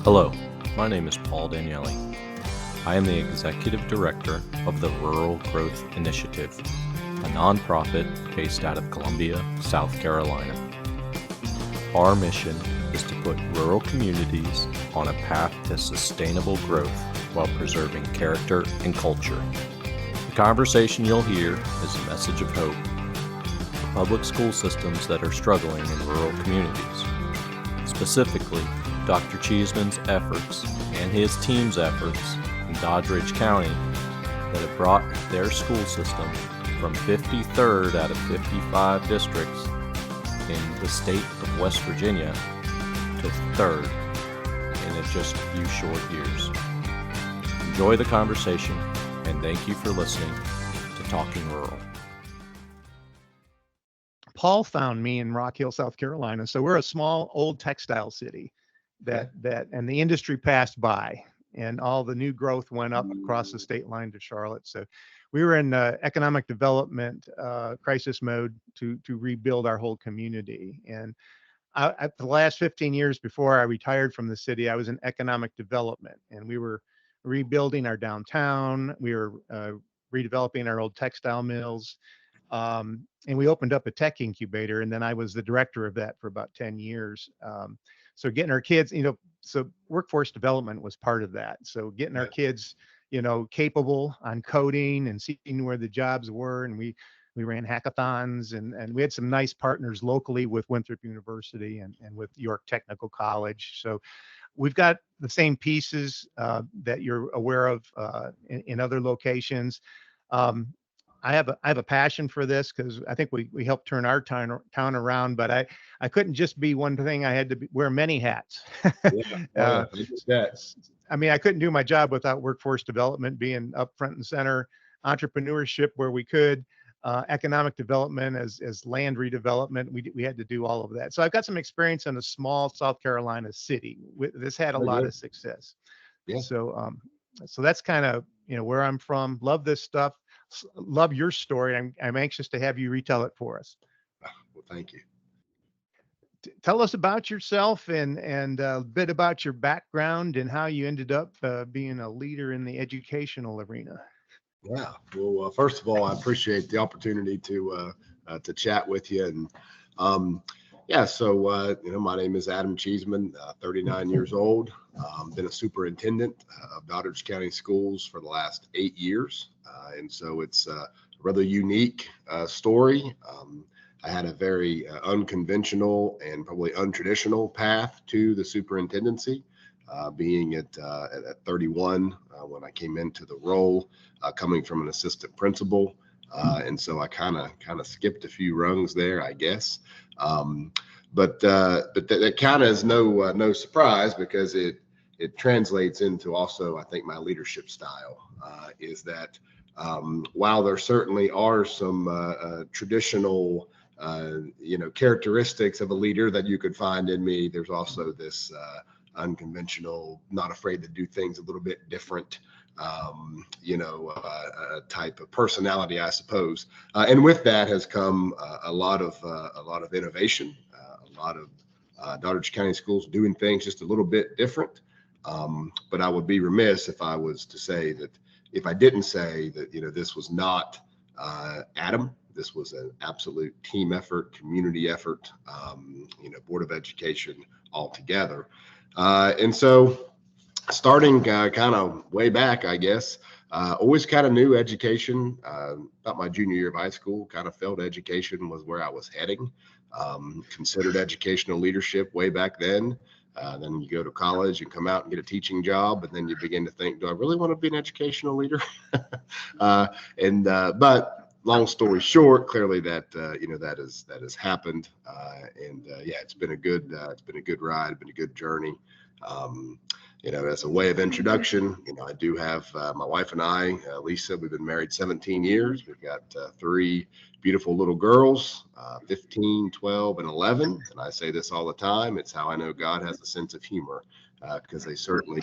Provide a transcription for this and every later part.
Hello, my name is Paul Daniele. I am the Executive Director of the Rural Growth Initiative, a nonprofit based out of Columbia, South Carolina. Our mission is to put rural communities on a path to sustainable growth while preserving character and culture. The conversation you'll hear is a message of hope for public school systems that are struggling in rural communities. Specifically, Dr. Cheeseman's efforts and his team's efforts in Doddridge County that have brought their school system from 53rd out of 55 districts in the state of West Virginia to 3rd in just a few short years. Enjoy the conversation, and thank you for listening to Talking Rural. Paul found me in Rock Hill, South Carolina. So we're a small old textile city and the industry passed by and all the new growth went up across the state line to Charlotte. So we were in economic development crisis mode to rebuild our whole community. And at the last 15 years before I retired from the city, I was in economic development, and we were rebuilding our downtown. We were redeveloping our old textile mills. And we opened up a tech incubator, and then I was the director of that for about 10 years. So getting our kids, so workforce development was part of that. So getting our kids, capable on coding and seeing where the jobs were. And we ran hackathons, and we had some nice partners locally with Winthrop University and with York Technical College. So we've got the same pieces that you're aware of in other locations. I have a passion for this because I think we helped turn our town around, but I couldn't just be one thing. I had to wear many hats. I mean, I couldn't do my job without workforce development being up front and center, entrepreneurship where we could, economic development as land redevelopment. We had to do all of that. So I've got some experience in a small South Carolina city. This had a lot of success. Yeah. So that's kind of where I'm from. Love this stuff. Love your story. I'm anxious to have you retell it for us. Well, thank you. Tell us about yourself and a bit about your background and how you ended up being a leader in the educational arena. Yeah. Well, first of all, I appreciate the opportunity to chat with you. And so my name is Adam Cheeseman, 39 years old. Been a superintendent of Doddridge County schools for the last 8 years. And so it's a rather unique story. I had a very unconventional and probably untraditional path to the superintendency, being at 31 when I came into the role, coming from an assistant principal. And so I kind of skipped a few rungs there, I guess. But that kind of is no surprise, because it translates into also, I think, my leadership style is that while there certainly are some traditional characteristics of a leader that you could find in me, there's also this unconventional, not afraid to do things a little bit different, type of personality, I suppose. And with that has come a lot of innovation, a lot of Doddridge County schools doing things just a little bit different. But I would be remiss if I was to say that, if I didn't say that, this was not Adam. This was an absolute team effort, community effort, Board of Education all together. And so starting kind of way back, I guess, always kind of knew education. About my junior year of high school, kind of felt education was where I was heading. Considered educational leadership way back then. Then you go to college and come out and get a teaching job, and then you begin to think, do I really want to be an educational leader? But long story short, clearly that has happened. It's been a good ride, been a good journey. As a way of introduction, I do have my wife and I, Lisa. We've been married 17 years. We've got 3 beautiful little girls, 15, 12, and 11. And I say this all the time. It's how I know God has a sense of humor, because they certainly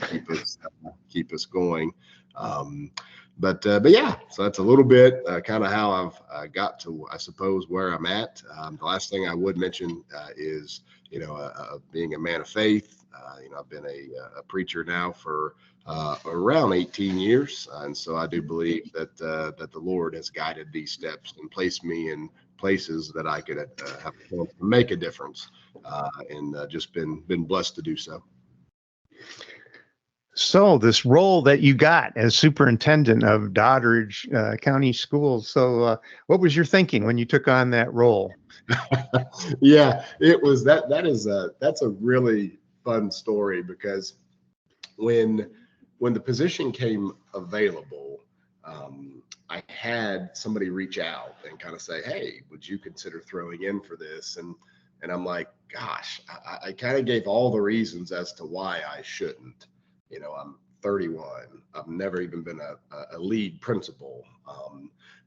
keep us going. But yeah, so that's a little bit kind of how I've got to, I suppose, where I'm at. The last thing I would mention is, being a man of faith. I've been a preacher now for around 18 years, and so I do believe that that the Lord has guided these steps and placed me in places that I could have a chance to make a difference, and just been blessed to do so. So this role that you got as superintendent of Doddridge County Schools. So what was your thinking when you took on that role? Yeah, it was that's a really fun story, because when the position came available, I had somebody reach out and kind of say, "Hey, would you consider throwing in for this?" And I'm like, gosh, I kind of gave all the reasons as to why I shouldn't. I'm 31. I've never even been a lead principal.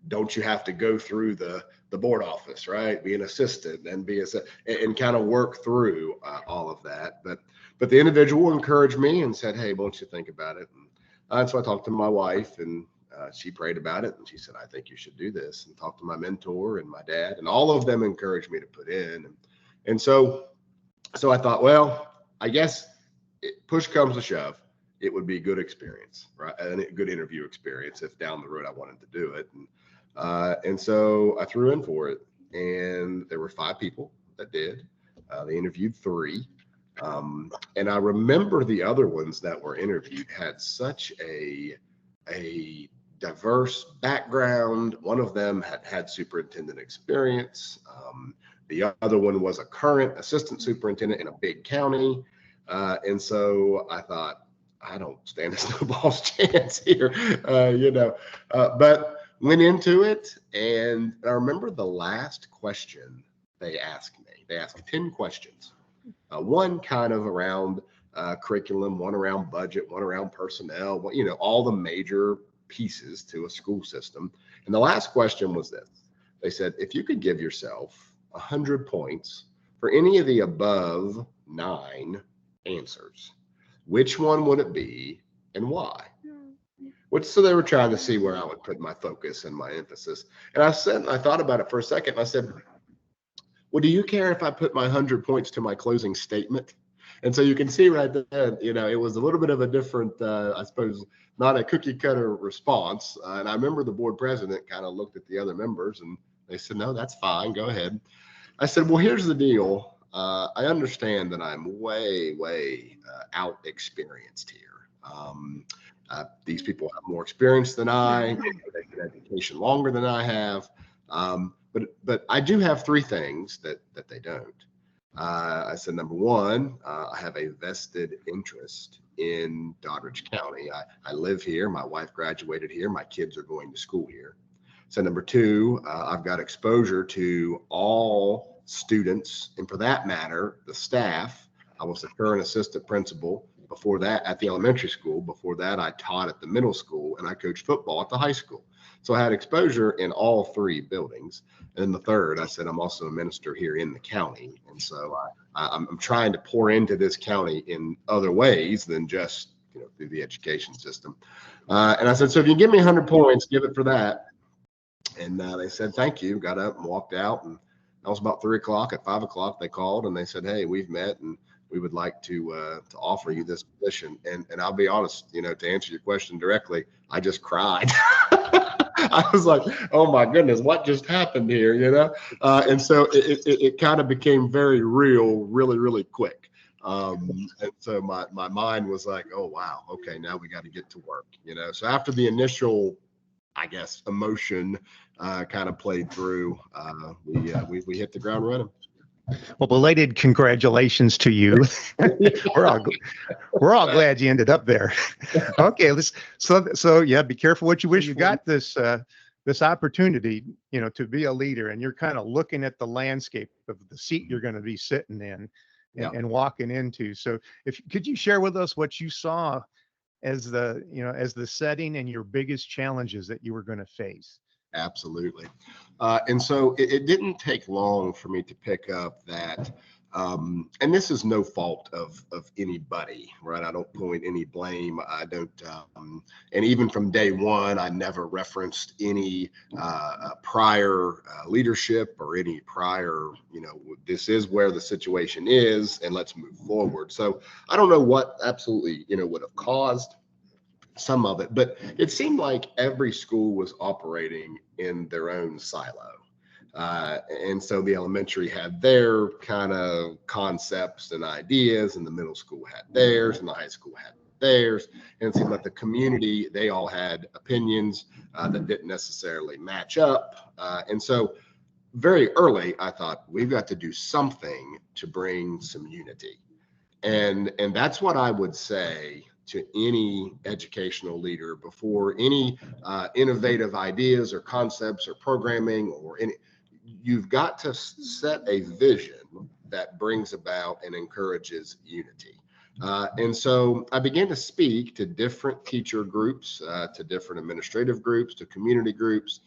Don't you have to go through the board office, right? Be an assistant and and kind of work through all of that. But the individual encouraged me and said, "Hey, won't you think about it?" And so I talked to my wife, and she prayed about it, and she said, "I think you should do this." And talked to my mentor and my dad, and all of them encouraged me to put in. And so I thought, well, I guess push comes to shove, it would be a good experience, right? And a good interview experience if down the road I wanted to do it. And so I threw in for it, and there were 5 people that did. They interviewed 3. And I remember the other ones that were interviewed had such a diverse background. One of them had superintendent experience. The other one was a current assistant superintendent in a big county. And so I thought, I don't stand a snowball's chance here, but went into it. And I remember the last question they asked me. They asked 10 questions, one kind of around curriculum, one around budget, one around personnel, all the major pieces to a school system. And the last question was this. They said, if you could give yourself 100 points for any of the above 9 answers, which one would it be and why? So they were trying to see where I would put my focus and my emphasis. And I thought about it for a second. And I said, well, do you care if I put my 100 points to my closing statement? And so you can see right there, it was a little bit of a different, I suppose, not a cookie cutter response. And I remember the board president kind of looked at the other members, and they said, no, that's fine. Go ahead. I said, well, here's the deal. I understand that I'm way out experienced here. These people have more experience than I. They've been in education longer than I have. But I do have 3 things that they don't. I said, number 1, I have a vested interest in Doddridge County. I live here. My wife graduated here. My kids are going to school here. So number 2, I've got exposure to all students, and for that matter, the staff. I was the current assistant principal before that at the elementary school. Before that, I taught at the middle school, and I coached football at the high school. So I had exposure in all 3 buildings. And then the third, I said, I'm also a minister here in the county. And so I'm trying to pour into this county in other ways than just, through the education system. And I said, so if you give me 100 points, give it for that. And they said, thank you. Got up and walked out. And that was about 3 o'clock. At 5 o'clock, they called and they said, hey, we've met and we would like to offer you this position. And I'll be honest, to answer your question directly, I just cried. I was like, oh my goodness, what just happened here, And so it kind of became very real, really quick. And so my mind was like, oh, wow, okay, now we got to get to work, So after the initial, I guess, emotion kind of played through, we hit the ground running. Well, belated congratulations to you. We're all glad you ended up there. Okay, so yeah, be careful what you wish. You got this opportunity, to be a leader, and you're kind of looking at the landscape of the seat you're going to be sitting in and walking into. So could you share with us what you saw as the setting and your biggest challenges that you were going to face? Absolutely. And so it didn't take long for me to pick up that And this is no fault of anybody, right? I don't point any blame. I don't, and even from day one, I never referenced any prior leadership or any prior, this is where the situation is and let's move forward. So I don't know what absolutely, would have caused some of it, but it seemed like every school was operating in their own silo. And so the elementary had their kind of concepts and ideas, and the middle school had theirs, and the high school had theirs. And it seemed like the community, they all had opinions that didn't necessarily match up. And so very early, I thought, we've got to do something to bring some unity. And that's what I would say to any educational leader before any innovative ideas or concepts or programming or any. You've got to set a vision that brings about and encourages unity. And so I began to speak to different teacher groups, to different administrative groups, to community groups,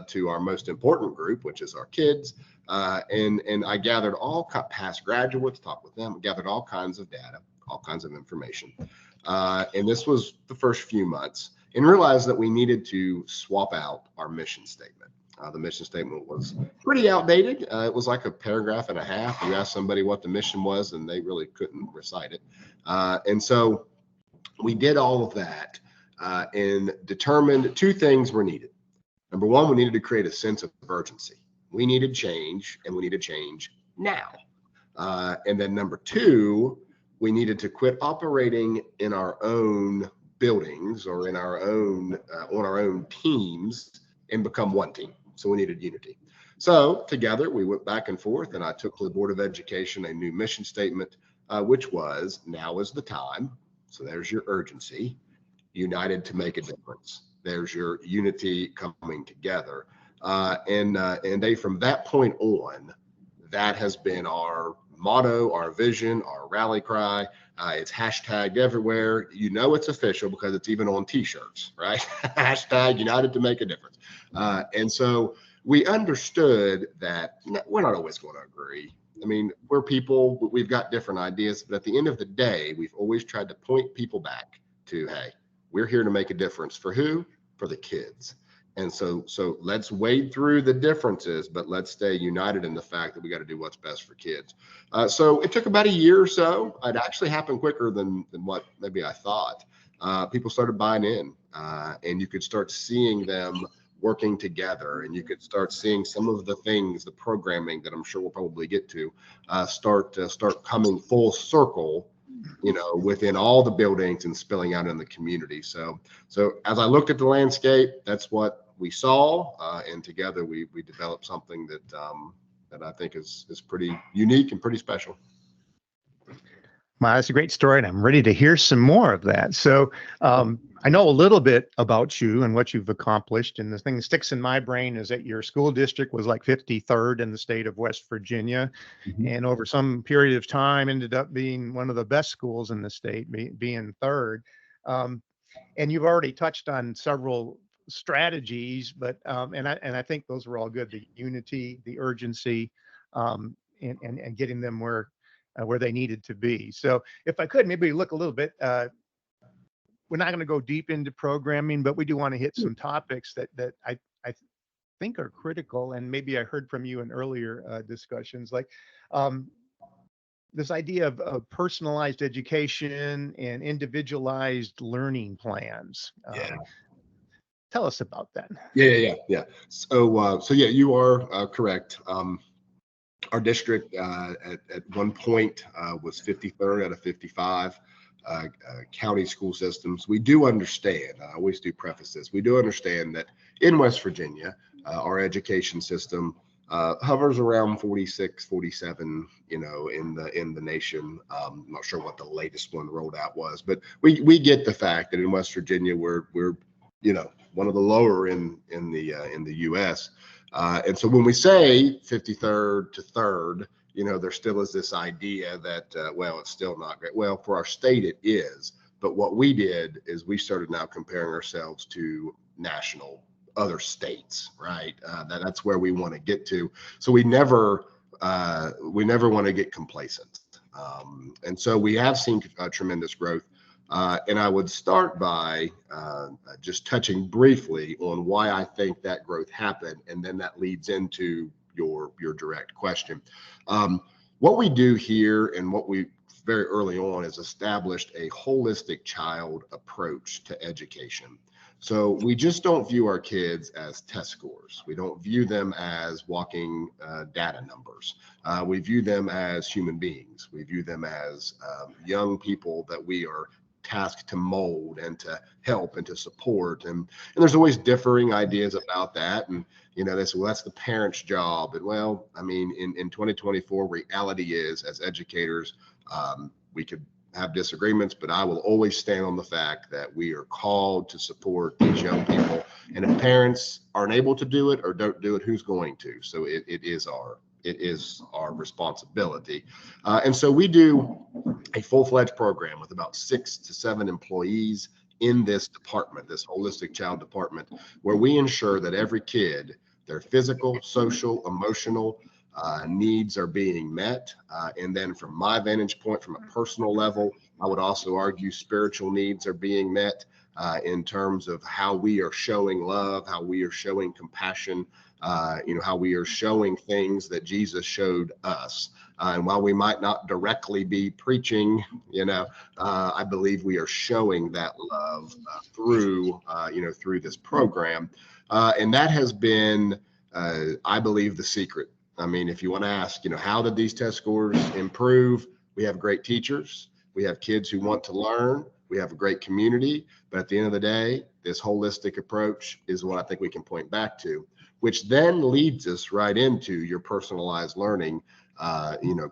to our most important group, which is our kids. And I gathered all past graduates, talked with them, gathered all kinds of data, all kinds of information. And this was the first few months, and realized that we needed to swap out our mission statement. The mission statement was pretty outdated. It was like a paragraph and a half. You asked somebody what the mission was, and they really couldn't recite it. And so we did all of that and determined two things were needed. Number one, we needed to create a sense of urgency. We needed change, and we needed change now. And then number two, we needed to quit operating in our own buildings or in our own on our own teams and become one team. So we needed unity. So together we went back and forth, and I took to the Board of Education a new mission statement, which was, now is the time. So there's your urgency, united to make a difference. There's your unity coming together. And from that point on, that has been our motto, our vision, our rally cry. It's hashtagged everywhere. It's official because it's even on t-shirts, right? Hashtag united to make a difference. And so we understood that we're not always going to agree. I mean, we're people, we've got different ideas, but at the end of the day, we've always tried to point people back to, hey, we're here to make a difference. For who? For the kids. And so let's wade through the differences, but let's stay united in the fact that we got to do what's best for kids. So it took about a year or so. It actually happened quicker than what maybe I thought. People started buying in, and you could start seeing them working together, and you could start seeing some of the things, the programming that I'm sure we'll probably get to, start coming full circle, within all the buildings and spilling out in the community. So as I looked at the landscape, that's what we saw, and together we developed something that I think is pretty unique and pretty special. Wow, that's a great story, and I'm ready to hear some more of that. So I know a little bit about you and what you've accomplished, and the thing that sticks in my brain is that your school district was like 53rd in the state of West Virginia, and over some period of time ended up being one of the best schools in the state, being third. And you've already touched on several strategies, but and I think those were all good: the unity, the urgency, and getting them where they needed to be. So if I could maybe look a little bit, we're not going to go deep into programming, but we do want to hit some topics that I think are critical. And maybe I heard from you in earlier discussions, like this idea of personalized education and individualized learning plans. Tell us about that. Yeah. So yeah, you are correct. Our district at one point was 53rd out of 55 county school systems. We do understand, I always do preface this, we do understand that in West Virginia, our education system hovers around 46, 47, in the nation. I'm not sure what the latest one rolled out was, but we get the fact that in West Virginia, we're one of the lower in the U.S. And so when we say 53rd to 3rd, there still is this idea that, it's still not great. Well, for our state, it is. But what we did is we started now comparing ourselves to national other states, right? That's where we want to get to. So we never we never want to get complacent. And so we have seen tremendous growth. And I would start by just touching briefly on why I think that growth happened, and then that leads into your direct question. What we do here and what we very early on is established a holistic child approach to education. So we just don't view our kids as test scores. We don't view them as walking data numbers. We view them as human beings. We view them as young people that we are tasked to mold and to help and to support. And there's always differing ideas about that. And, you know, they say, well, that's the parent's job. And well, I mean, in 2024, reality is, as educators, we could have disagreements, but I will always stand on the fact that we are called to support these young people. And if parents aren't able to do it or don't do it, who's going to? So it is our responsibility. And so we do a full-fledged program with about 6 to 7 employees in this department, this holistic child department, where we ensure that every kid, their physical, social, emotional needs are being met. And then from my vantage point, from a personal level, I would also argue spiritual needs are being met in terms of how we are showing love, how we are showing compassion, how we are showing things that Jesus showed us. And while we might not directly be preaching, I believe we are showing that love through this program. And that has been, I believe, the secret. I mean, if you want to ask, how did these test scores improve? We have great teachers. We have kids who want to learn. We have a great community. But at the end of the day, this holistic approach is what I think we can point back to, which then leads us right into your personalized learning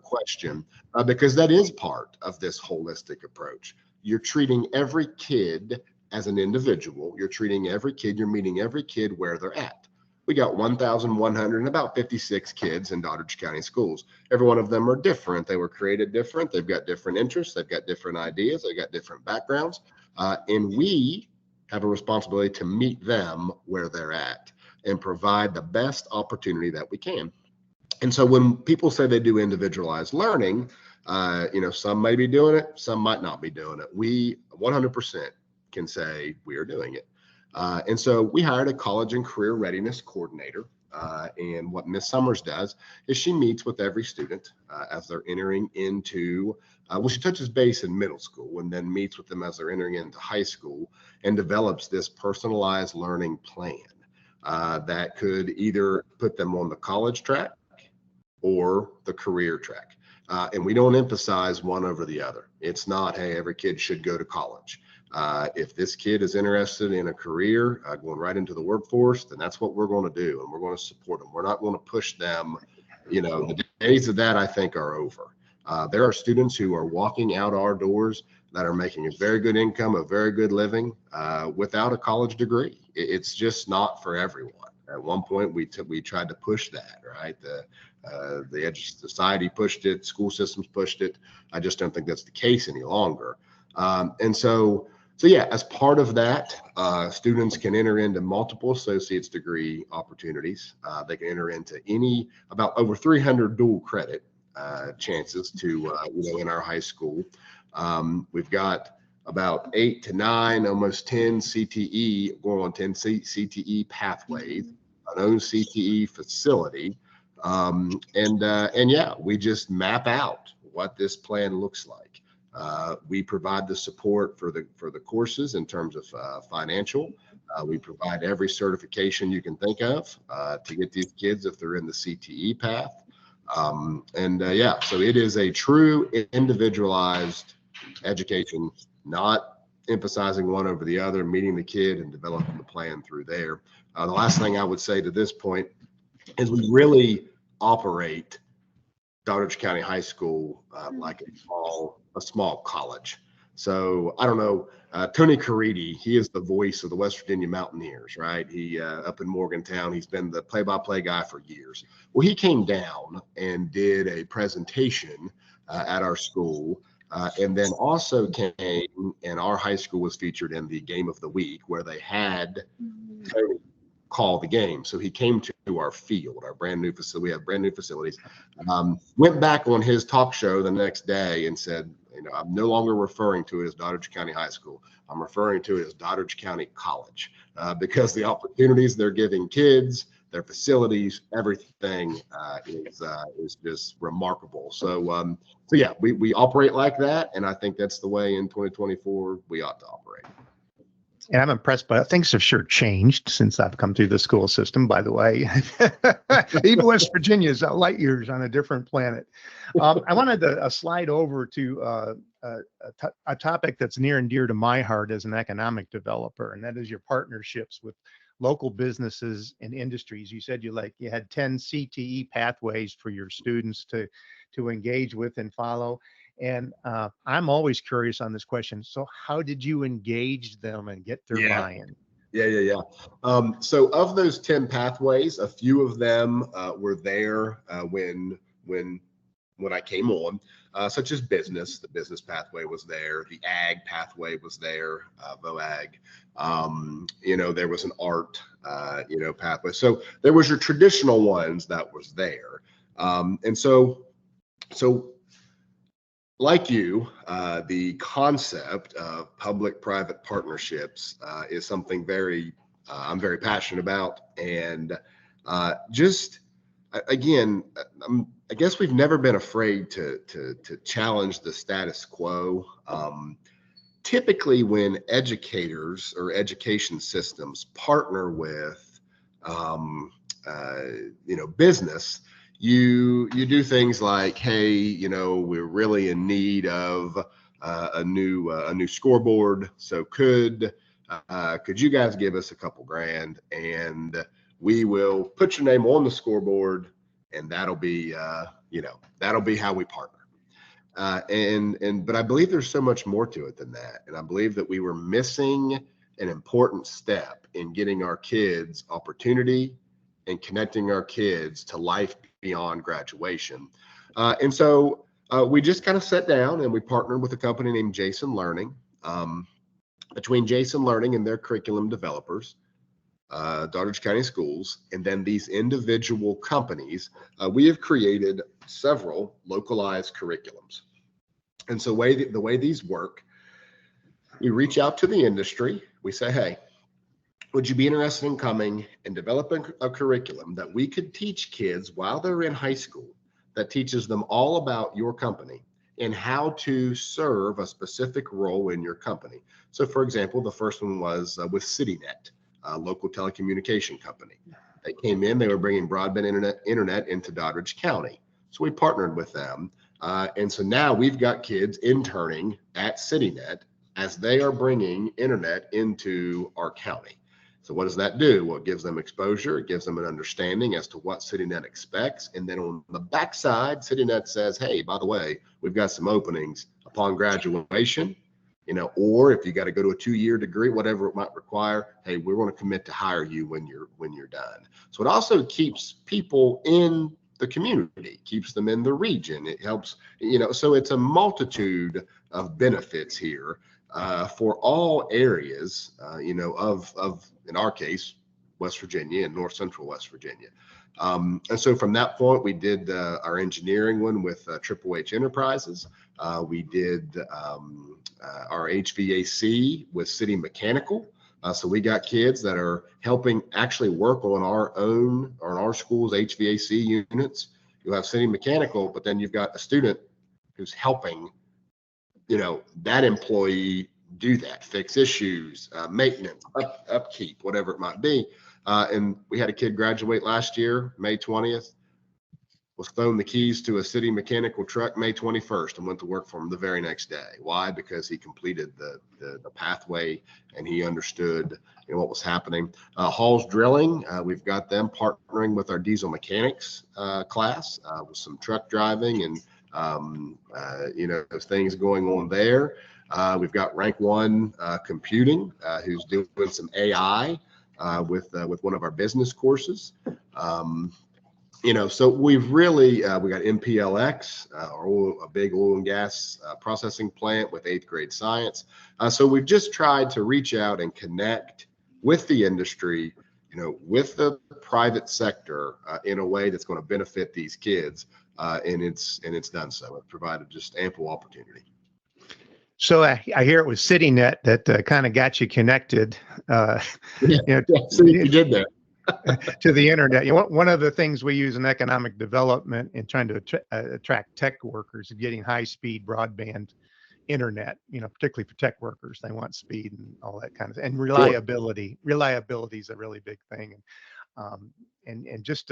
question, because that is part of this holistic approach. You're treating every kid as an individual. You're treating every kid, you're meeting every kid where they're at. We got 1,156 kids in Doddridge County schools. Every one of them are different. They were created different. They've got different interests. They've got different ideas. They've got different backgrounds. And we have a responsibility to meet them where they're at and provide the best opportunity that we can. And so when people say they do individualized learning, some may be doing it, some might not be doing it. We 100% can say we are doing it. And so we hired a college and career readiness coordinator. And what Ms. Summers does is she meets with every student as they're entering into, she touches base in middle school and then meets with them as they're entering into high school and develops this personalized learning plan that could either put them on the college track or the career track. And we don't emphasize one over the other. It's not, hey, every kid should go to college. If this kid is interested in a career going right into the workforce, then that's what we're going to do. And we're going to support them. We're not going to push them. The days of that, I think, are over. There are students who are walking out our doors that are making a very good income, a very good living without a college degree. It's just not for everyone. At one point, we tried to push that, right? The society pushed it, school systems pushed it. I just don't think that's the case any longer. And so yeah, as part of that, students can enter into multiple associate's degree opportunities. They can enter into about over 300 dual credit chances to, in our high school. We've got about 8 to 9, almost 10 CTE, going on 10 CTE pathways, an own CTE facility. And yeah, we just map out what this plan looks like. We provide the support for the courses in terms of financial. We provide every certification you can think of to get these kids if they're in the CTE path. Yeah, so it is a true individualized education, not emphasizing one over the other, meeting the kid and developing the plan through there. The last thing I would say to this point is we really operate Doddridge County High School like a small college. So I don't know, Tony Caridi, he is the voice of the West Virginia Mountaineers, right? He up in Morgantown, he's been the play-by-play guy for years. Well, he came down and did a presentation at our school, and then also came, and our high school was featured in the game of the week where they had Tony call the game. So he came to our field, our brand new facility. We have brand new facilities. Went back on his talk show the next day and said, I'm no longer referring to it as Doddridge County High School. I'm referring to it as Doddridge County College, because the opportunities they're giving kids, their facilities, everything is just remarkable. So yeah, we operate like that, and I think that's the way in 2024 we ought to operate. And I'm impressed, but things have sure changed since I've come through the school system, by the way. Even West Virginia is light years on a different planet. I wanted to slide over to a topic that's near and dear to my heart as an economic developer, and that is your partnerships with local businesses and industries. You said you had 10 CTE pathways for your students to engage with and follow. And I'm always curious on this question. So how did you engage them and get their buy-in? Yeah. So of those 10 pathways, a few of them were there when I came on, such as business. The business pathway was there. The ag pathway was there, VOAG. There was an art, pathway. So there was your traditional ones that was there. And so like you, the concept of public-private partnerships is something I'm very passionate about. And again, I guess we've never been afraid to challenge the status quo. Typically, when educators or education systems partner with, business, you do things like, hey, we're really in need of a new scoreboard. So could you guys give us a couple grand, and we will put your name on the scoreboard, and that'll be how we partner. But I believe there's so much more to it than that, and I believe that we were missing an important step in getting our kids opportunity and connecting our kids to life beyond graduation. And so we just kind of sat down and we partnered with a company named Jason Learning. Between Jason Learning and their curriculum developers, Doddridge County Schools, and then these individual companies, we have created several localized curriculums. And so the way these work, we reach out to the industry. We say, hey, would you be interested in coming and developing a curriculum that we could teach kids while they're in high school, that teaches them all about your company and how to serve a specific role in your company? So for example, the first one was with CityNet, a local telecommunication company. They came in, they were bringing broadband internet into Doddridge County. So we partnered with them. And so now we've got kids interning at CityNet as they are bringing internet into our county. So what does that do? Well, it gives them exposure. It gives them an understanding as to what CityNet expects. And then on the backside, CityNet says, hey, by the way, we've got some openings upon graduation, or if you got to go to a 2-year degree, whatever it might require, hey, we're going to commit to hire you when you're done. So it also keeps people in the community, keeps them in the region. It helps, so it's a multitude of benefits here for all areas, of, in our case, West Virginia and North Central West Virginia. And so from that point, we did our engineering one with Triple H Enterprises. We did our HVAC with City Mechanical. So we got kids that are helping actually work on our school's HVAC units. You have City Mechanical, but then you've got a student who's helping, that employee do that, fix issues, maintenance, upkeep, whatever it might be. And we had a kid graduate last year, May 20th, was thrown the keys to a City Mechanical truck May 21st and went to work for him the very next day. Why? Because he completed the pathway and he understood what was happening. Hall's Drilling, we've got them partnering with our diesel mechanics class with some truck driving and those things going on there. We've got Rank One Computing, who's doing some AI with one of our business courses. So we've really, we got MPLX, a big oil and gas processing plant with 8th grade science. So we've just tried to reach out and connect with the industry with the private sector in a way that's going to benefit these kids, and it's done so. It provided just ample opportunity. So I hear it was CityNet that kind of got you connected, So you did that. to the internet. One of the things we use in economic development in trying to attract tech workers is getting high-speed broadband internet. Particularly for tech workers, they want speed and all that kind of, and reliability. Sure. Reliability is a really big thing. And just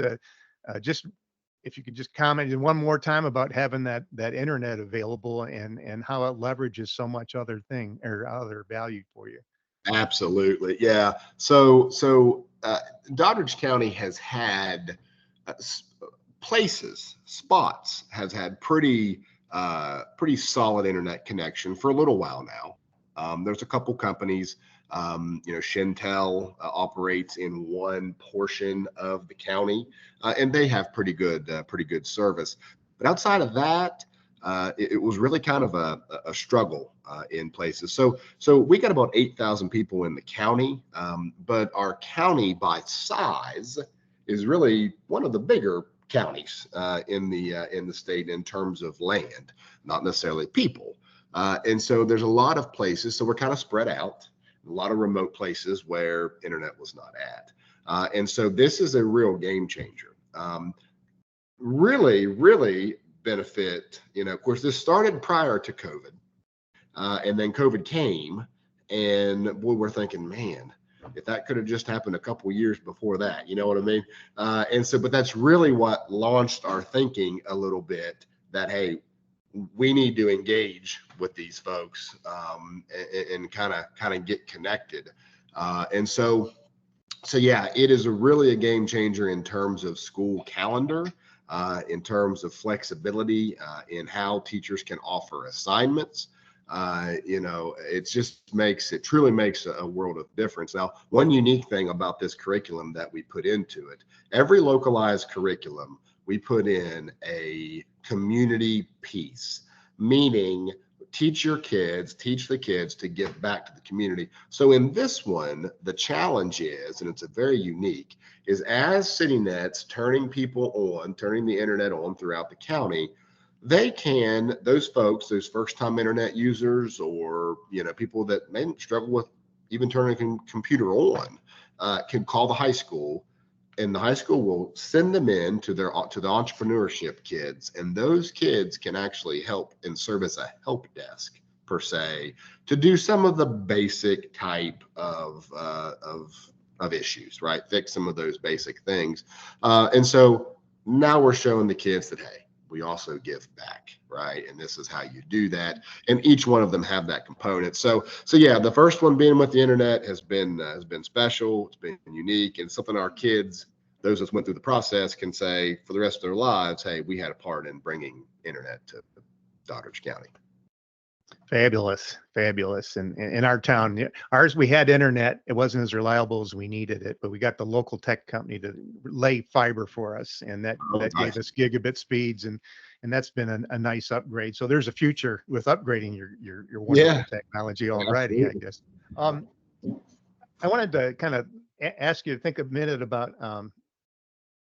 if you could just comment one more time about having that internet available and how it leverages so much other value for you. Absolutely. Yeah. So Doddridge County has had spots has had pretty solid internet connection for a little while now. There's a couple companies, Shentel operates in one portion of the county, and they have pretty good service. But outside of that, it was really kind of a struggle in places. So we got about 8,000 people in the county, but our county by size is really one of the bigger counties in the state in terms of land, not necessarily people. And so there's a lot of places. So we're kind of spread out, a lot of remote places where internet was not at. And so this is a real game changer. Really benefit, of course, this started prior to COVID. And then COVID came, and boy, we're thinking, man, if that could have just happened a couple of years before that, you know what I mean? But that's really what launched our thinking a little bit, that, hey, we need to engage with these folks and kind of get connected. So yeah, it is really a game changer in terms of school calendar, in terms of flexibility, in how teachers can offer assignments. It truly makes a world of difference. Now, one unique thing about this curriculum that we put into it, every localized curriculum, we put in a community piece, meaning teach the kids to give back to the community. So in this one, the challenge is, and it's a very unique, is as CityNet's turning the internet on throughout the county, those folks, those first-time internet users, or people that may struggle with even turning a computer on, can call the high school, and the high school will send them in to the entrepreneurship kids, and those kids can actually help and serve as a help desk per se to do some of the basic type of issues, right? Fix some of those basic things, and so now we're showing the kids that, hey, we also give back, right? And this is how you do that. And each one of them have that component. So yeah, the first one being with the internet has been special. It's been unique, and something our kids, those that went through the process, can say for the rest of their lives, hey, we had a part in bringing internet to Doddridge County. Fabulous. And in our town, ours, we had internet. It wasn't as reliable as we needed it, but we got the local tech company to lay fiber for us, and that gave us gigabit speeds, and that's been a nice upgrade. So there's a future with upgrading your wonderful technology already, absolutely. I guess. I wanted to kind of ask you to think a minute about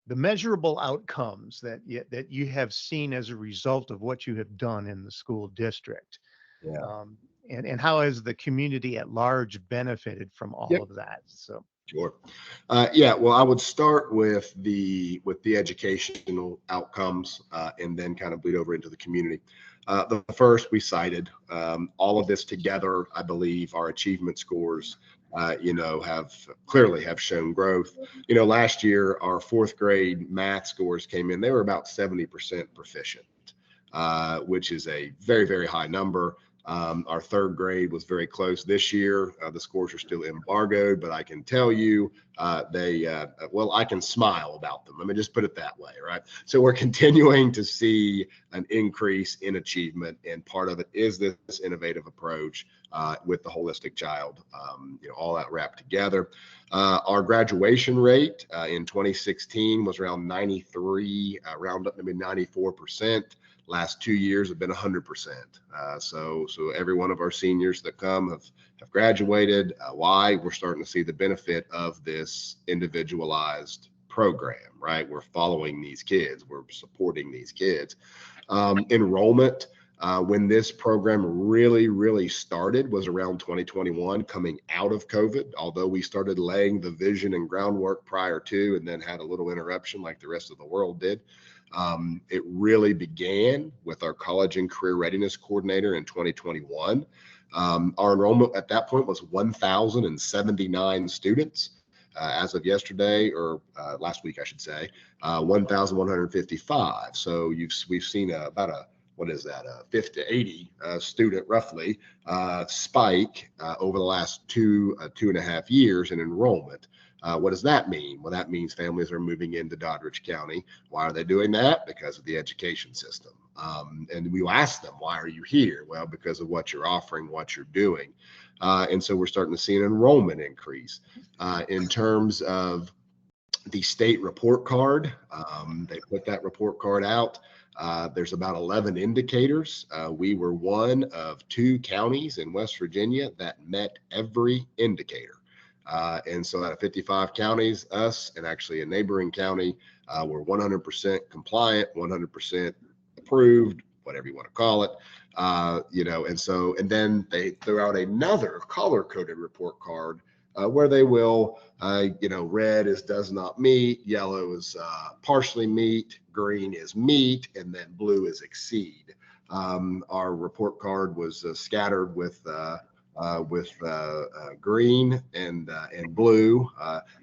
the measurable outcomes that you have seen as a result of what you have done in the school district. Yeah. And how has the community at large benefited from all of that? So sure. Well, I would start with the educational outcomes, and then kind of bleed over into the community. The first we cited, all of this together, I believe our achievement scores have shown growth. Last year our fourth grade math scores came in, they were about 70% proficient, which is a very, very high number. Our third grade was very close this year. The scores are still embargoed, but I can tell you I can smile about them. Let me just put it that way, right? So we're continuing to see an increase in achievement, and part of it is this innovative approach with the holistic child, all that wrapped together. Our graduation rate in 2016 was around 93, round up to maybe 94%. Last 2 years have been 100%. So every one of our seniors that come have graduated. Why? We're starting to see the benefit of this individualized program, right? We're following these kids, we're supporting these kids. Enrollment, when this program really started, was around 2021, coming out of COVID, although we started laying the vision and groundwork prior to, and then had a little interruption like the rest of the world did. It really began with our college and career readiness coordinator in 2021. Our enrollment at that point was 1,079 students. As of yesterday, or last week, I should say, 1,155. So we've seen about a, what is that, a 50 to 80 student roughly spike over the last 2.5 years in enrollment. What does that mean? Well, that means families are moving into Doddridge County. Why are they doing that? Because of the education system. And we ask them, why are you here? Well, because of what you're offering, what you're doing. And so we're starting to see an enrollment increase. In terms of the state report card, they put that report card out. There's about 11 indicators. We were one of 2 counties in West Virginia that met every indicator. And so out of 55 counties, us and actually a neighboring county were 100% compliant, 100% approved, whatever you want to call it. And then they threw out another color-coded report card where they will, red is does not meet, yellow is partially meet, green is meet, and then blue is exceed. Our report card was scattered with green and blue.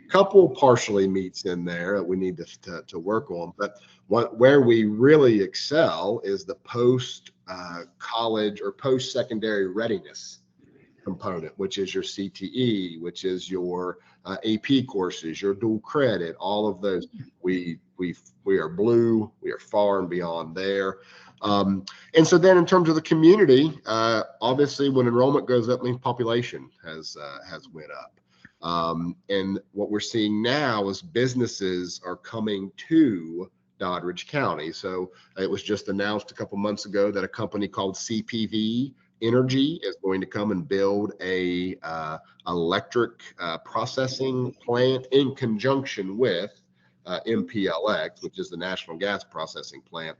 Couple partially meets in there that we need to work on. But where we really excel is the post college or post secondary readiness component, which is your CTE, which is your AP courses, your dual credit, all of those. We are blue. We are far and beyond there. And so then in terms of the community, obviously when enrollment goes up, means population has went up. And what we're seeing now is businesses are coming to Doddridge County. So it was just announced a couple months ago that a company called CPV Energy is going to come and build a electric processing plant in conjunction with MPLX, which is the National Gas Processing Plant.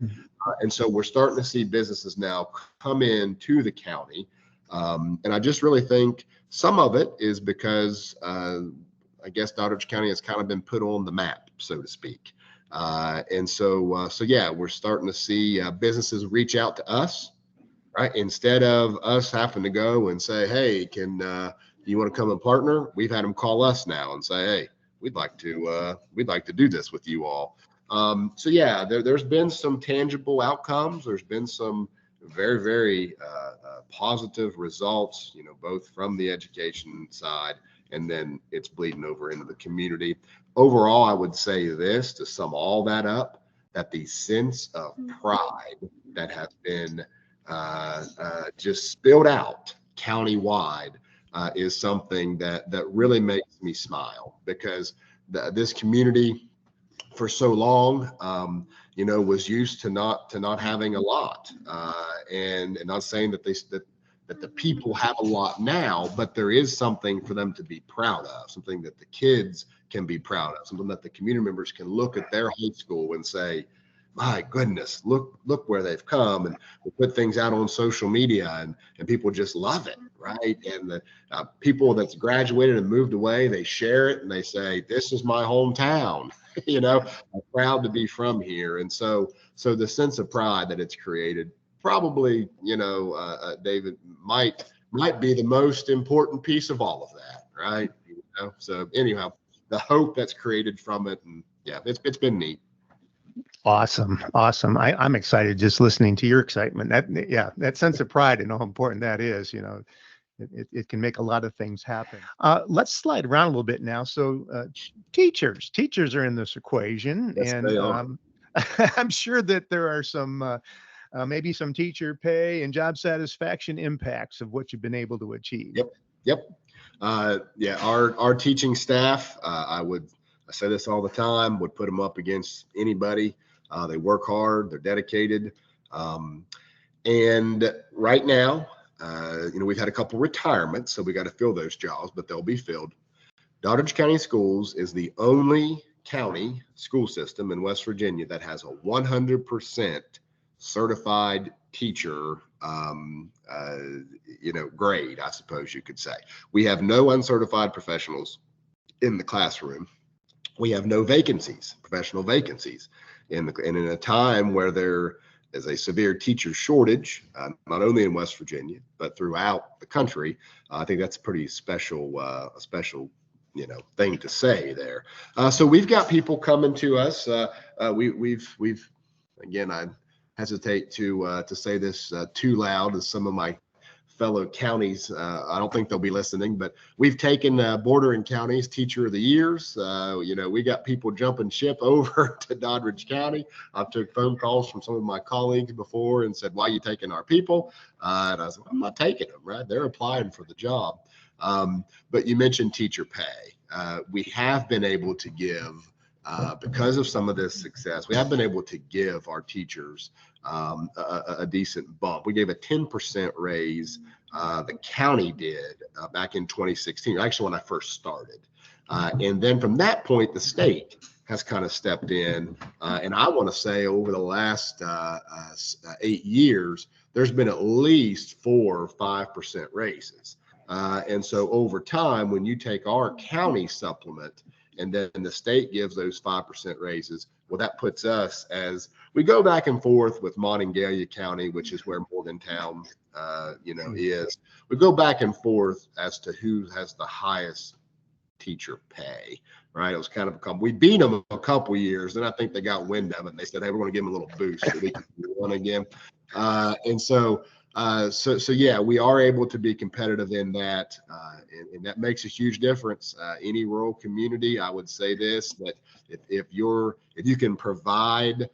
And so we're starting to see businesses now come in to the county. And I just really think some of it is because I guess Doddridge County has kind of been put on the map, so to speak. And so yeah, we're starting to see businesses reach out to us, right? Instead of us having to go and say, hey, can you want to come and partner? We've had them call us now and say, hey, we'd like to do this with you all. So yeah, there's been some tangible outcomes. There's been some very, very positive results, both from the education side, and then it's bleeding over into the community. Overall, I would say this, to sum all that up, that the sense of pride that has been just spilled out countywide is something that really makes me smile, because this community for so long, was used to not having a lot, and not saying that that the people have a lot now, but there is something for them to be proud of, something that the kids can be proud of, something that the community members can look at their high school and say, my goodness, look where they've come. And we put things out on social media and people just love it, right? And the people that's graduated and moved away, they share it and they say, this is my hometown. I'm proud to be from here. And so the sense of pride that it's created, probably, David, might be the most important piece of all of that, right? So anyhow, the hope that's created from it, and yeah, it's been neat. Awesome. I'm excited just listening to your excitement. That sense of pride and how important that is, it can make a lot of things happen. Let's slide around a little bit now. So teachers are in this equation, Yes, and they are. I'm sure that there are some maybe some teacher pay and job satisfaction impacts of what you've been able to achieve. Yep. Yeah, our teaching staff, I say this all the time, would put them up against anybody. They work hard, they're dedicated. And right now, we've had a couple retirements, so we got to fill those jobs, but they'll be filled. Doddridge County Schools is the only county school system in West Virginia that has a 100% certified teacher grade, I suppose you could say. We have no uncertified professionals in the classroom. We have no vacancies, professional vacancies, and in a time where there is a severe teacher shortage, not only in West Virginia but throughout the country. I think that's a pretty special, thing to say there. So we've got people coming to us. We've again, I hesitate to say this too loud as some of my fellow counties. I don't think they'll be listening, but we've taken bordering counties teacher of the years. We got people jumping ship over to Doddridge County. I've took phone calls from some of my colleagues before and said, why are you taking our people? And I said, I'm not taking them, right? They're applying for the job. But you mentioned teacher pay. We have been able to give, because of some of this success, we have been able to give our teachers a decent bump. We gave a 10% raise. The county did back in 2016, actually when I first started. And then from that point, the state has kind of stepped in. And I want to say over the last 8 years, there's been at least 4 or 5% raises. And so over time, when you take our county supplement and then the state gives those 5% raises, well, that puts us, as we go back and forth with Monongalia County, which is where Morgantown, is. We go back and forth as to who has the highest teacher pay, right? It was kind of we beat them a couple years, and I think they got wind of it. And they said, hey, we're going to give them a little boost so we can run again. So yeah, we are able to be competitive in that, and that makes a huge difference. Any rural community, I would say this, that if you can provide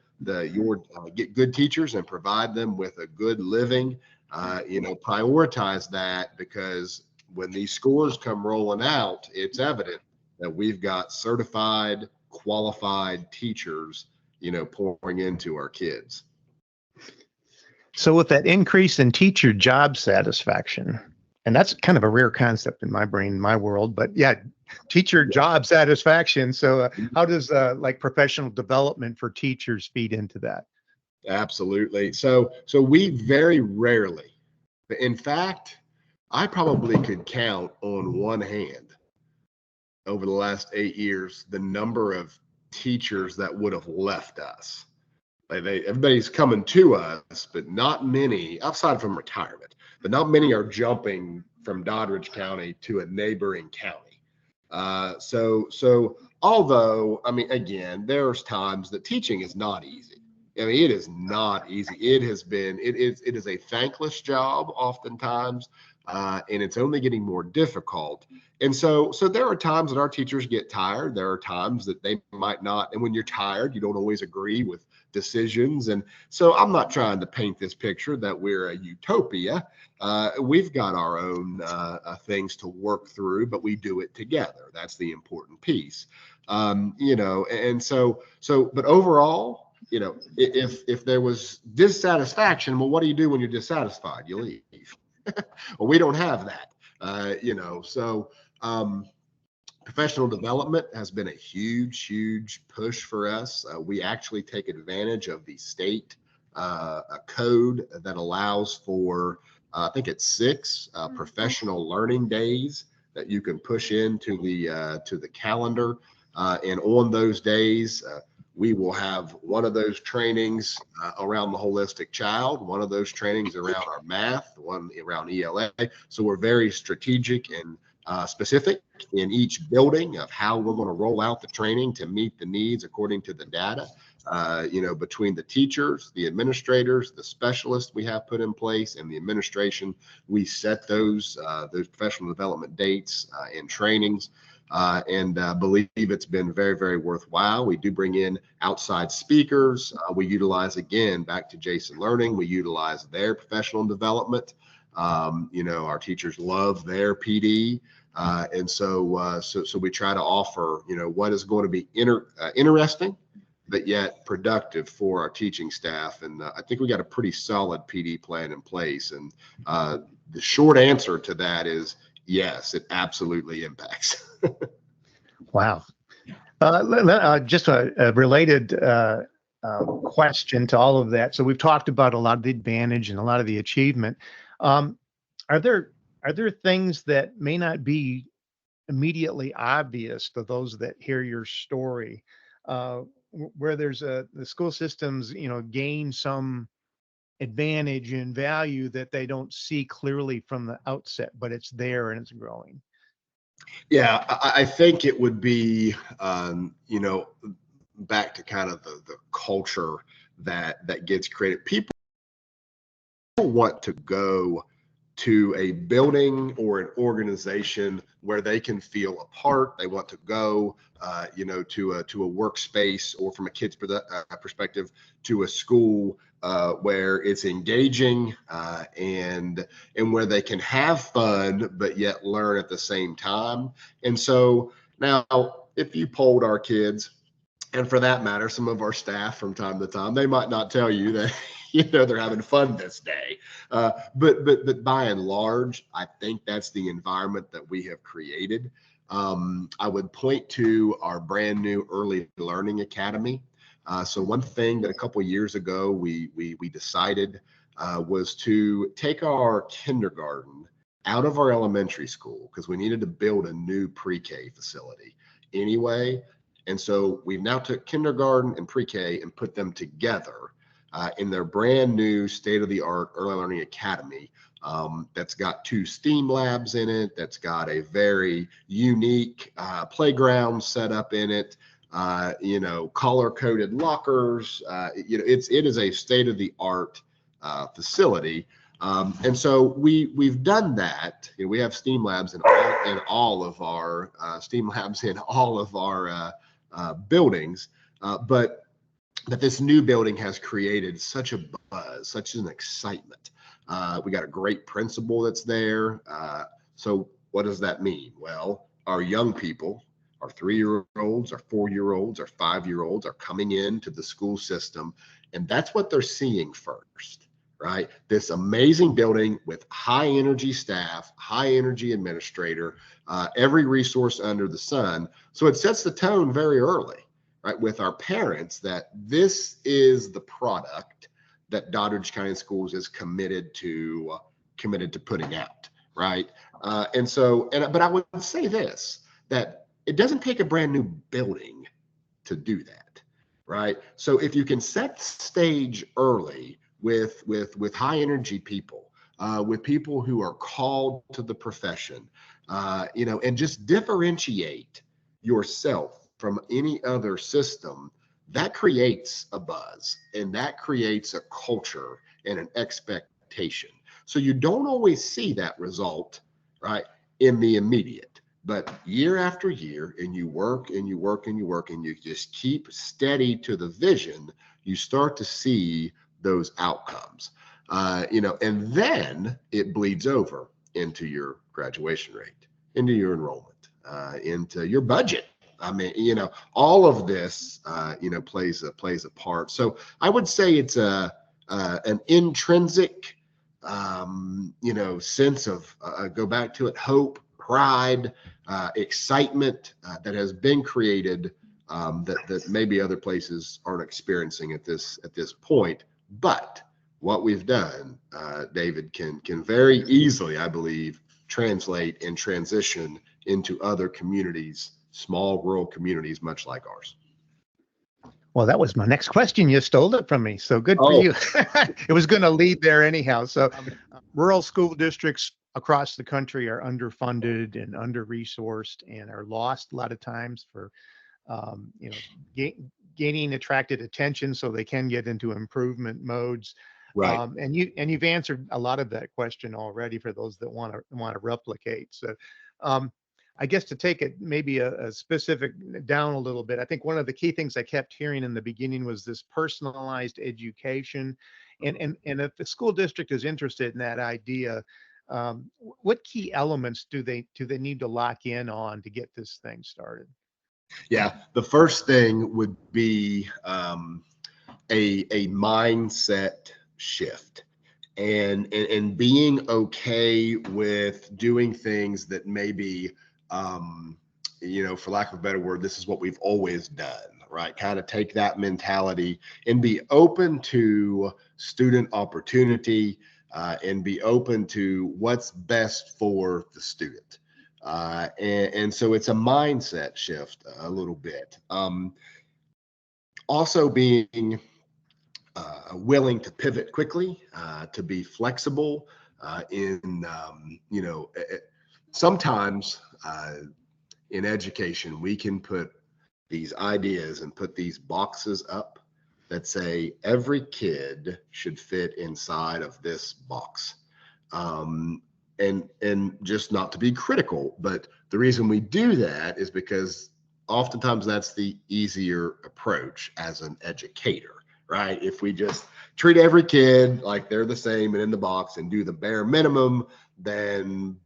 get good teachers and provide them with a good living, prioritize that, because when these scores come rolling out, it's evident that we've got certified, qualified teachers, pouring into our kids. So with that increase in teacher job satisfaction, and that's kind of a rare concept in my brain, my world, but yeah, teacher job satisfaction. So how does professional development for teachers feed into that? Absolutely. So we very rarely, in fact, I probably could count on one hand over the last 8 years the number of teachers that would have left us. Everybody's coming to us, but not many, outside from retirement, but not many are jumping from Doddridge County to a neighboring county. So although, again, there's times that teaching is not easy. It is not easy. It is a thankless job oftentimes, and it's only getting more difficult. And so there are times that our teachers get tired. There are times that they might not. And when you're tired, you don't always agree with decisions. And so I'm not trying to paint this picture that we're a utopia. We've got our own things to work through, but we do it together. That's the important piece. But overall, if there was dissatisfaction, well, what do you do when you're dissatisfied? You leave. Well, we don't have that. Professional development has been a huge push for us. We actually take advantage of the state code that allows for, I think it's 6 professional learning days that you can push into the calendar. And on those days, we will have one of those trainings around the holistic child, one of those trainings around our math, one around ELA. So we're very strategic and specific in each building of how we're going to roll out the training to meet the needs according to the data. Between the teachers, the administrators, the specialists we have put in place, and the administration, we set those professional development dates and trainings. and believe it's been very, very worthwhile. We do bring in outside speakers. We utilize, again, back to Jason Learning, we utilize their professional development. Our teachers love their PD. And so we try to offer, what is going to be interesting, but yet productive for our teaching staff. And I think we got a pretty solid PD plan in place. And the short answer to that is yes, it absolutely impacts. Wow. Just a related question to all of that. So we've talked about a lot of the advantage and a lot of the achievement. Are there things that may not be immediately obvious to those that hear your story, where the school systems, gain some advantage and value that they don't see clearly from the outset, but it's there and it's growing? Yeah, I think it would be, back to kind of the culture that gets created. People want to go to a building or an organization where they can feel a part. They want to go, to a workspace, or from a kid's perspective, to a school where it's engaging and where they can have fun, but yet learn at the same time. And so now, if you polled our kids, and for that matter, some of our staff from time to time, they might not tell you that, they're having fun this day. But by and large, I think that's the environment that we have created. I would point to our brand new Early Learning Academy. So one thing that a couple of years ago we decided was to take our kindergarten out of our elementary school, because we needed to build a new pre-K facility anyway. And so we've now took kindergarten and pre-K and put them together in their brand new state-of-the-art Early Learning Academy that's got 2 STEAM labs in it, that's got a very unique playground set up in it, color-coded lockers. It is a state-of-the-art facility. And so we've done that. We have STEAM labs in all of our buildings, but this new building has created such a buzz, such an excitement. We got a great principal that's there. So what does that mean? Well, our young people, our 3-year-olds, our 4-year-olds, our 5-year-olds are coming into the school system, and that's what they're seeing first, right? This amazing building with high energy staff, high energy administrator, every resource under the sun. So it sets the tone very early, right, with our parents, that this is the product that Doddridge County Schools is committed to putting out, right? But I would say this, that it doesn't take a brand new building to do that, right? So if you can set the stage early with high energy people, with people who are called to the profession, and just differentiate yourself from any other system, that creates a buzz, and that creates a culture and an expectation. So you don't always see that result, right, in the immediate, but year after year, and you work and you work and you work, and you just keep steady to the vision, you start to see those outcomes, and then it bleeds over into your graduation rate, into your enrollment, into your budget. I mean, all of this, plays a part. So I would say it's an intrinsic, sense of, go back to it, hope, pride, excitement that has been created, that maybe other places aren't experiencing at this point. But what we've done, David, can very easily, I believe, translate and transition into other communities, small rural communities, much like ours. Well, that was my next question. You stole it from me. So good for you. It was going to lead there anyhow. So rural school districts across the country are underfunded and under-resourced, and are lost a lot of times for, gaining attracted attention, so they can get into improvement modes. Right. And you've answered a lot of that question already for those that want to replicate. So I guess to take it maybe a specific down a little bit, I think one of the key things I kept hearing in the beginning was this personalized education. And if the school district is interested in that idea, what key elements do they need to lock in on to get this thing started? Yeah, the first thing would be a mindset shift, and being okay with doing things that maybe, for lack of a better word, this is what we've always done, right? Kind of take that mentality and be open to student opportunity, and be open to what's best for the student. And so it's a mindset shift a little bit. Also being willing to pivot quickly, to be flexible sometimes in education, we can put these ideas and put these boxes up that say every kid should fit inside of this box. And just not to be critical, but the reason we do that is because oftentimes that's the easier approach as an educator, right? If we just treat every kid like they're the same and in the box and do the bare minimum, then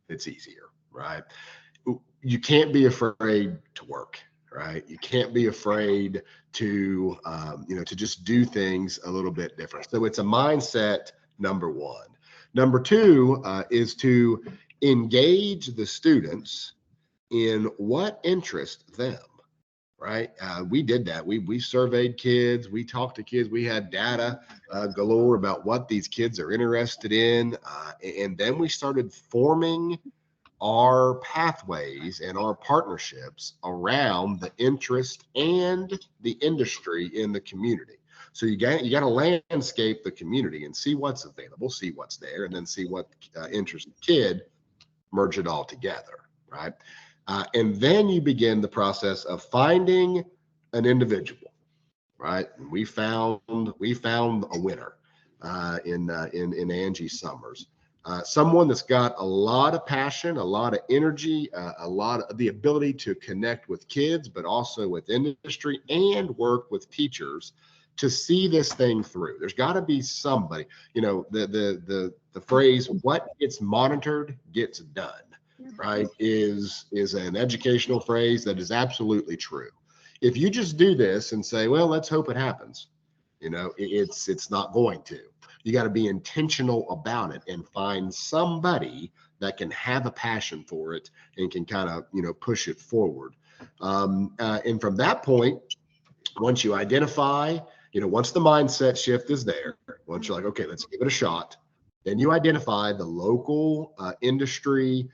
it's easier, right? You can't be afraid to work, right? You can't be afraid to just do things a little bit different. So it's a mindset, number one. Number two is to engage the students in what interests them, right? We did that. We surveyed kids. We talked to kids. We had data galore about what these kids are interested in. And then we started forming our pathways and our partnerships around the interest and the industry in the community. So you got to landscape the community and see what's available, see what's there, and then see what interests the kid, merge it all together, right? And then you begin the process of finding an individual, right? And we found a winner in Angie Summers. Someone that's got a lot of passion, a lot of energy, a lot of the ability to connect with kids, but also with industry and work with teachers to see this thing through. There's got to be somebody, the phrase, what gets monitored gets done, right? Is an educational phrase that is absolutely true. If you just do this and say, well, let's hope it happens, it's not going to. You got to be intentional about it and find somebody that can have a passion for it and can kind of, push it forward. And from that point, once you identify, once the mindset shift is there, once you're like, okay, let's give it a shot, then you identify the local industry,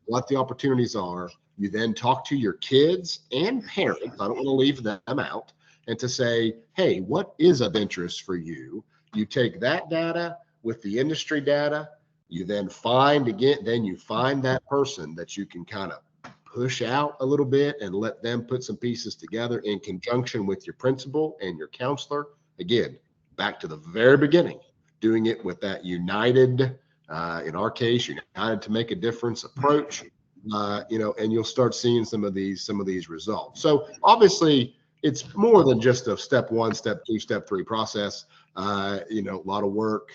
what the opportunities are. You then talk to your kids and parents. I don't want to leave them out, and to say, hey, what is of interest for you? You take that data with the industry data, you then find that person that you can kind of push out a little bit and let them put some pieces together in conjunction with your principal and your counselor. Again, back to the very beginning, doing it with that united, in our case, united to make a difference approach, and you'll start seeing some of these results. So obviously it's more than just a step one, step two, step three process. A lot of work,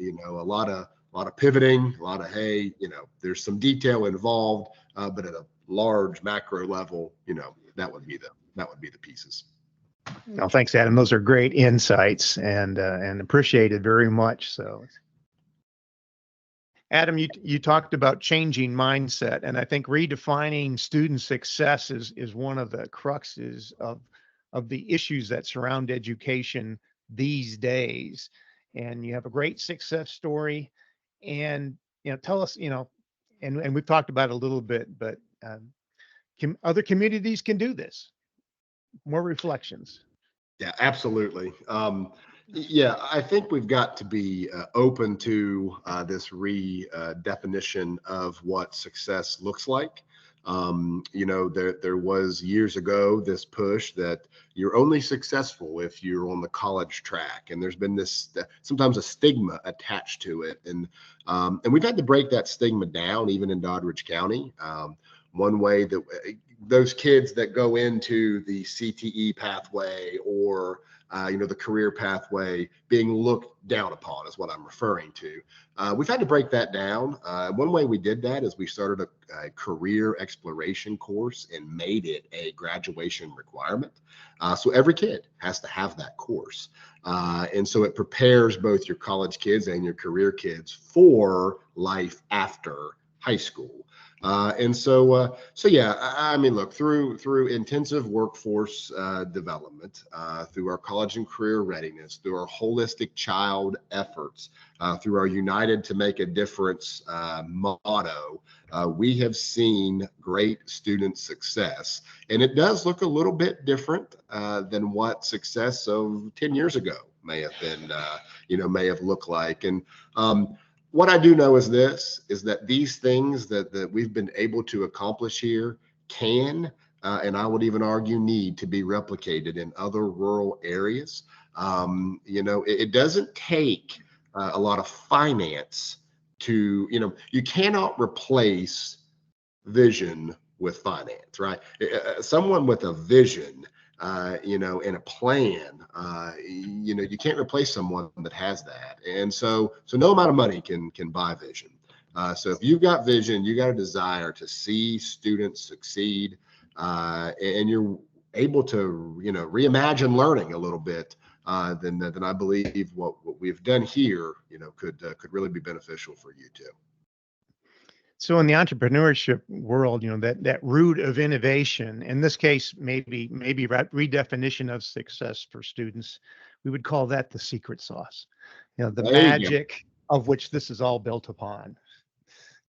a lot of pivoting, a lot of, hey, there's some detail involved, but at a large macro level, that would be the pieces. No, thanks, Adam. Those are great insights and appreciated very much. So, Adam, you talked about changing mindset, and I think redefining student success is one of the cruxes of the issues that surround education these days. And you have a great success story, and tell us, and we've talked about it a little bit, but other communities can do this. More reflections. Yeah, absolutely. Yeah, I think we've got to be open to this redefinition of what success looks like. There was years ago this push that you're only successful if you're on the college track, and there's been this sometimes a stigma attached to it, and we've had to break that stigma down even in Doddridge County. One way that those kids that go into the CTE pathway or the career pathway being looked down upon is what I'm referring to. We've had to break that down. One way we did that is we started a career exploration course and made it a graduation requirement. So every kid has to have that course. And so it prepares both your college kids and your career kids for life after high school. Look, through intensive workforce development, through our college and career readiness, through our holistic child efforts, through our United to Make a Difference motto, we have seen great student success. And it does look a little bit different than what success of 10 years ago may have been, may have looked like. And what I do know is that these things that we've been able to accomplish here can, and I would even argue need to be replicated in other rural areas. It doesn't take a lot of finance to, you cannot replace vision with finance, right? Someone with a vision, and a plan, you can't replace someone that has that. And so no amount of money can buy vision. So if you've got vision, you got a desire to see students succeed, and you're able to, reimagine learning a little bit, then I believe what we've done here, could really be beneficial for you too. So in the entrepreneurship world, that root of innovation, in this case, maybe redefinition of success for students, we would call that the secret sauce, the There you magic of which this is all built upon.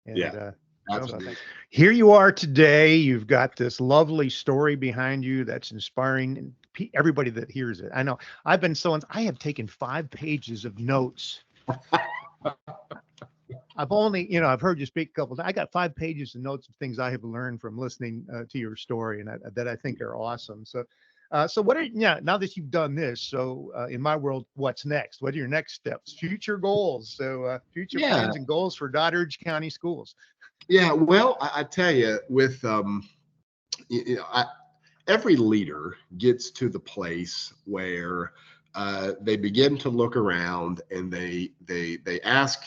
And, Yeah, absolutely. Here you are today. You've got this lovely story behind you that's inspiring everybody that hears it. I know I have taken 5 pages of notes. I've heard you speak a couple times. I got 5 pages of notes of things I have learned from listening to your story, and that I think are awesome. So now that you've done this, so in my world, what's next? What are your next steps? Future goals. So future plans and goals for Doddridge County schools. Yeah, well, I tell you, with every leader gets to the place where they begin to look around and they ask,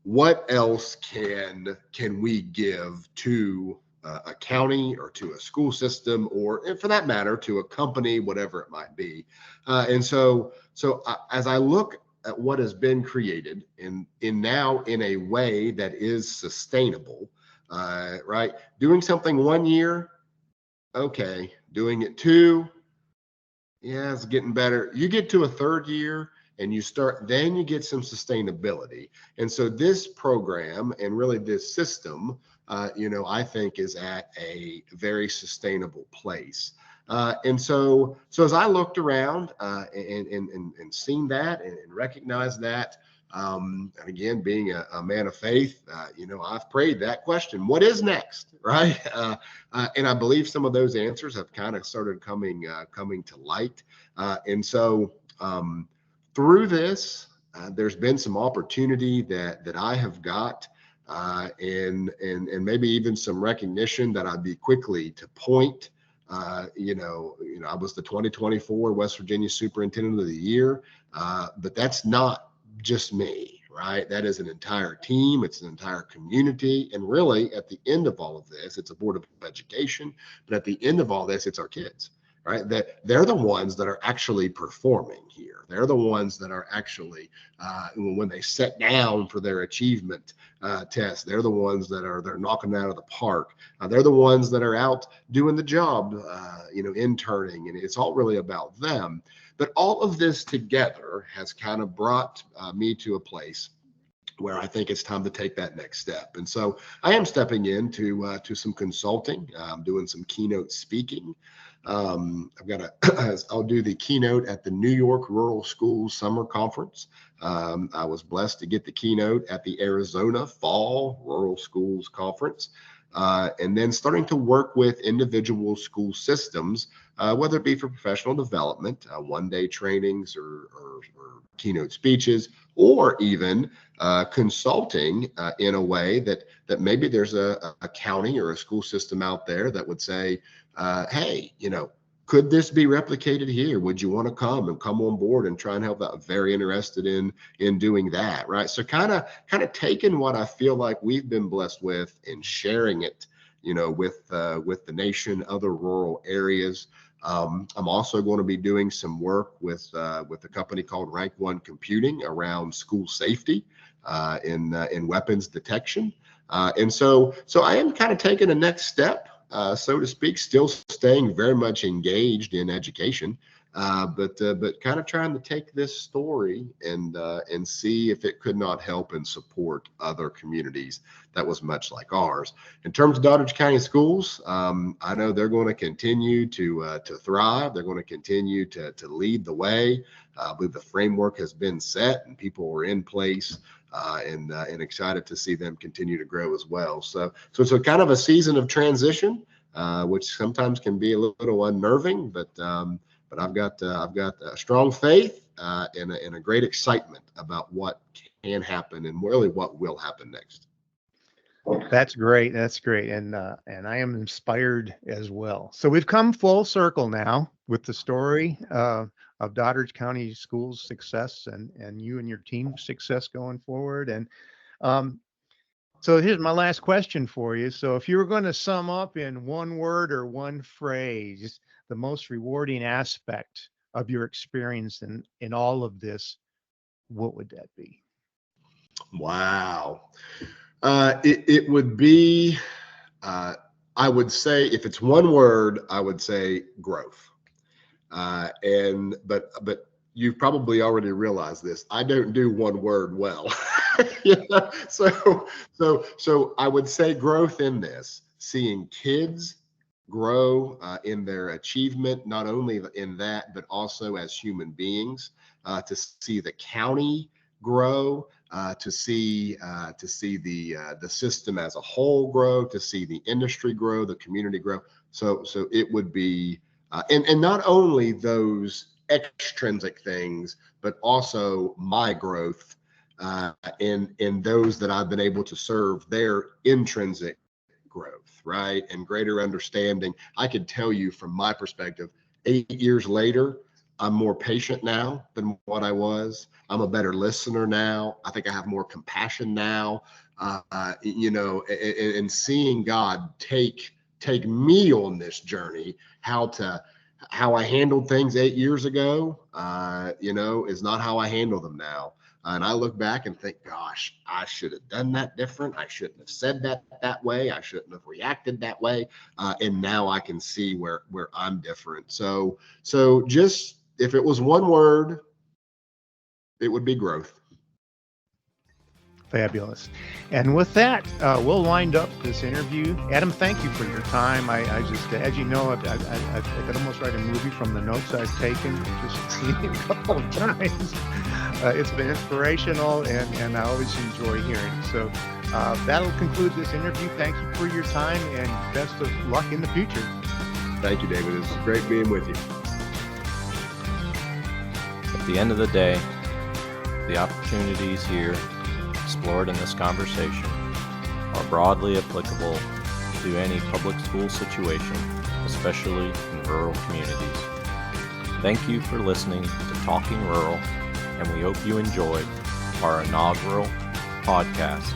what else can we give to a county or to a school system, or for that matter, to a company, whatever it might be. As I look at what has been created now in a way that is sustainable, right? Doing something 1 year, okay. Doing it 2, yeah, it's getting better. You get to a 3rd year and then you get some sustainability. And so this program and really this system, I think is at a very sustainable place. So as I looked around and seen that and recognized that, and again, being a man of faith, I've prayed that question, what is next, right? And I believe some of those answers have kind of started coming to light. Through this, there's been some opportunity that I have got, and maybe even some recognition that I'd be quickly to point. I was the 2024 West Virginia Superintendent of the Year, but that's not just me, right? That is an entire team. It's an entire community. And really, at the end of all of this, it's a Board of Education. But at the end of all this, it's our kids, right? That they're the ones that are actually performing here. They're the ones that are actually, when they sit down for their achievement test, they're the ones they're knocking it out of the park. They're the ones that are out doing the job, interning, and it's all really about them. But all of this together has kind of brought me to a place where I think it's time to take that next step. And so I am stepping into to some consulting. I'm doing some keynote speaking. I'll do the keynote at the New York Rural Schools Summer Conference. I was blessed to get the keynote at the Arizona Fall Rural Schools Conference. and then starting to work with individual school systems, whether it be for professional development, one-day trainings or keynote speeches, or even consulting in a way that maybe there's a county or a school system out there that would say, hey, could this be replicated here? Would you want to come on board and try and help out? Very interested in doing that, right? So kind of taking what I feel like we've been blessed with and sharing it, with the nation, other rural areas. I'm also going to be doing some work with a company called Rank One Computing around school safety in weapons detection. And so I am kind of taking a next step, so to speak, still staying very much engaged in education, but kind of trying to take this story and see if it could not help and support other communities that was much like ours. In terms of Doddridge County schools, I know they're going to continue to thrive. They're going to continue to lead the way. I believe the framework has been set and people are in place. And excited to see them continue to grow as well. So it's a kind of a season of transition, which sometimes can be a little unnerving, but I've got a strong faith and a great excitement about what can happen and really what will happen next. That's great. That's great. And I am inspired as well. So we've come full circle now with the story of Doddridge County Schools success and you and your team's success going forward. And so here's my last question for you. So if you were going to sum up in one word or one phrase, the most rewarding aspect of your experience in all of this, what would that be? Wow. It would be, I would say, if it's one word, I would say growth. But you've probably already realized this. I don't do one word well. So I would say growth in this, seeing kids grow in their achievement, not only in that, but also as human beings, to see the county grow, to see the system as a whole grow, to see the industry grow, the community grow. So it would be, and not only those extrinsic things, but also my growth in those that I've been able to serve, their intrinsic growth, right? And greater understanding. I could tell you from my perspective, 8 years later, I'm more patient now than what I was. I'm a better listener now. I think I have more compassion now, and seeing God take me on this journey, how I handled things 8 years ago, is not how I handle them now. And I look back and think, gosh, I should have done that different. I shouldn't have said that way. I shouldn't have reacted that way. And now I can see where I'm different. So just, if it was one word, it would be growth. Fabulous. And with that, we'll wind up this interview. Adam, thank you for your time. I just, as you know, I could almost write a movie from the notes I've taken, just seeing it a couple of times. It's been inspirational, and I always enjoy hearing. So that'll conclude this interview. Thank you for your time, and best of luck in the future. Thank you, David. It's great being with you. At the end of the day, the opportunities here explored in this conversation are broadly applicable to any public school situation, especially in rural communities. Thank you for listening to Talking Rural, and we hope you enjoyed our inaugural podcast